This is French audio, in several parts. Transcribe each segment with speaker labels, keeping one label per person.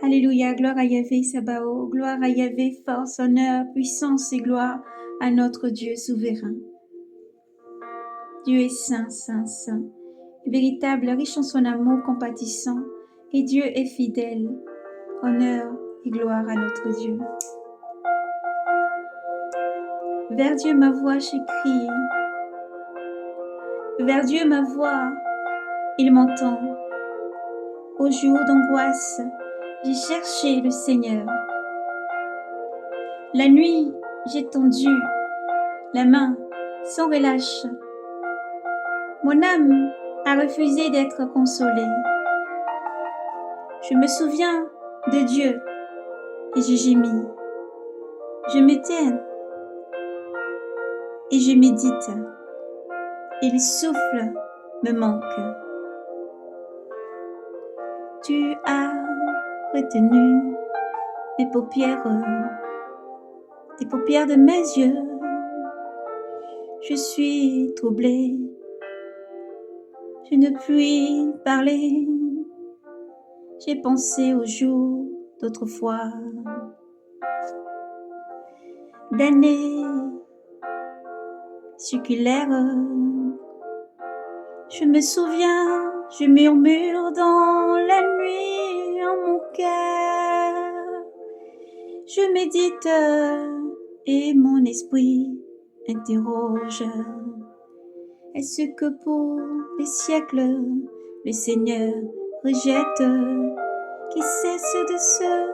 Speaker 1: Alléluia, gloire à Yahvé Sabaoth, gloire à Yahvé, force, honneur, puissance et gloire à notre Dieu souverain. Dieu est saint, saint, saint, véritable, riche en son amour compatissant, et Dieu est fidèle. Honneur et gloire à notre Dieu. Vers Dieu ma voix j'ai crié, vers Dieu ma voix, il m'entend. Au jour d'angoisse, j'ai cherché le Seigneur. La nuit, j'ai tendu la main sans relâche. Mon âme a refusé d'être consolée. Je me souviens de Dieu et je gémis. Je m'éteins et je médite. Et le souffle me manque. Tu as retenu mes paupières, les paupières de mes yeux. Je suis troublée. Je ne puis parler. J'ai pensé aux jours d'autrefois, d'années séculaires. Je me souviens, je murmure dans la nuit en mon cœur. Je médite et mon esprit interroge. Est-ce que pour les siècles, le Seigneur rejette, qui cesse de se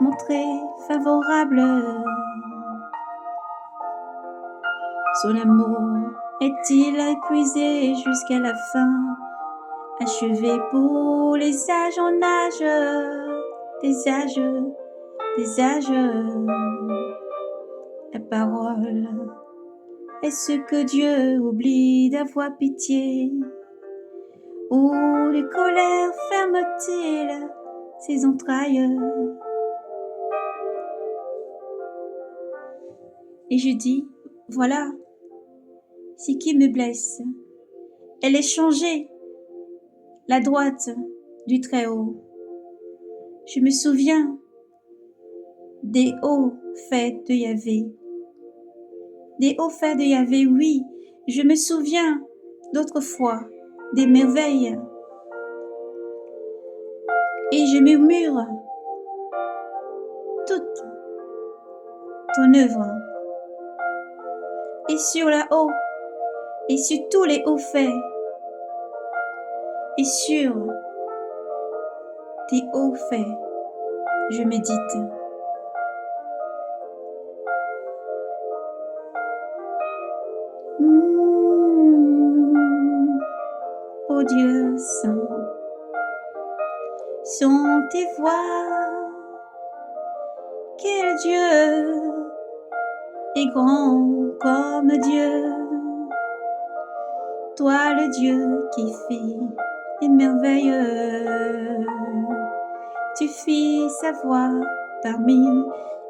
Speaker 1: montrer favorable? Son amour est-il épuisé jusqu'à la fin, achevé pour les âges en âge, des âges, des âges? La parole, est-ce que Dieu oublie d'avoir pitié? Ou de colère ferme-t-il ses entrailles? Et je dis, voilà, ce qui me blesse. Elle est changée, la droite du Très-Haut. Je me souviens des hauts faits de Yahvé. Des hauts faits de Yahvé, oui, je me souviens d'autrefois, des merveilles. Et je murmure toute ton œuvre. Et sur la haut, et sur tous les hauts faits, et sur tes hauts faits, je médite. Ô Dieu saint, sont tes voix. Quel Dieu est grand comme Dieu, toi le Dieu qui fit les merveilles. Tu fis savoir parmi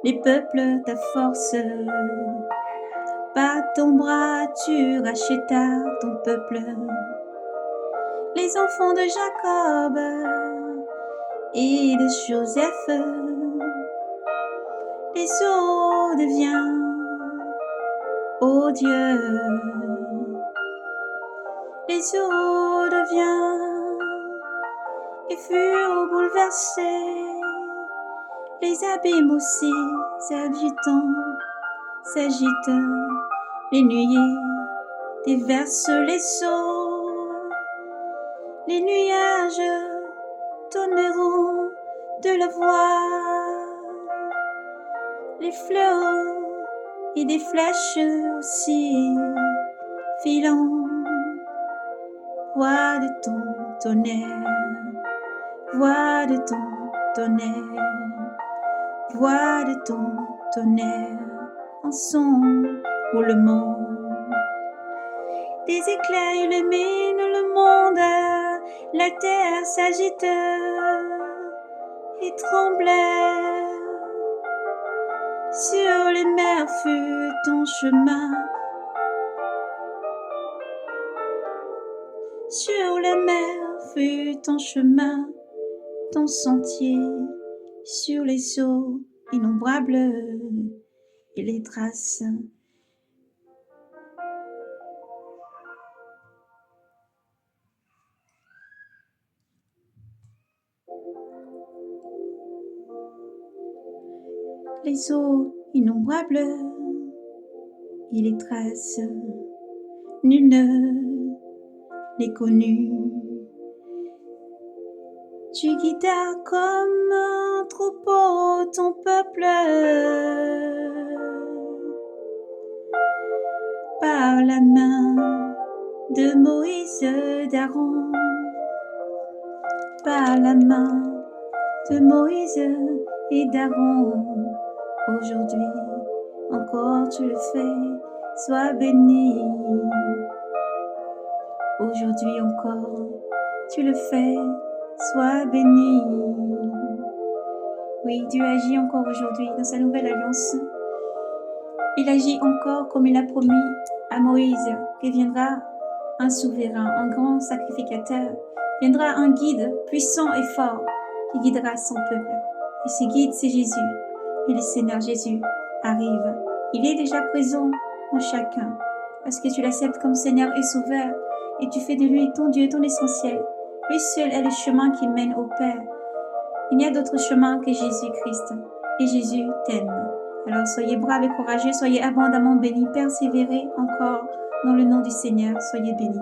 Speaker 1: les peuples ta force. Par ton bras tu rachetas ton peuple. Les enfants de Jacob et de Joseph, les eaux deviennent, ô Dieu, les eaux deviennent et furent bouleversés, les abîmes aussi s'agitent, les nuées déversent les eaux, les nuages tonneront de la voix, les fleurs et des flèches aussi filant. Voix de ton tonnerre, voix de ton tonnerre, voix de ton tonnerre, en son roulement. Des éclairs illuminent le monde, la terre s'agite et tremblait. Sur les mers fut ton chemin, sur les mers fut ton chemin, ton sentier sur les eaux innombrables et les traces. Les eaux innombrables et les traces, nul ne les connut. Tu guidas comme un troupeau ton peuple par la main de Moïse d'Aaron, par la main de Moïse et d'Aaron. Aujourd'hui encore tu le fais, sois béni. Aujourd'hui encore tu le fais, sois béni. Oui, Dieu agit encore aujourd'hui dans sa nouvelle alliance. Il agit encore comme il a promis à Moïse, qu'il viendra un souverain, un grand sacrificateur, viendra un guide puissant et fort qui guidera son peuple. Et ce guide, c'est Jésus. Et le Seigneur Jésus arrive. Il est déjà présent en chacun, parce que tu l'acceptes comme Seigneur et Sauveur, et tu fais de lui ton Dieu, ton essentiel. Lui seul est le chemin qui mène au Père. Il n'y a d'autre chemin que Jésus-Christ, et Jésus t'aime. Alors soyez braves et courageux, soyez abondamment bénis, persévérez encore dans le nom du Seigneur, soyez bénis.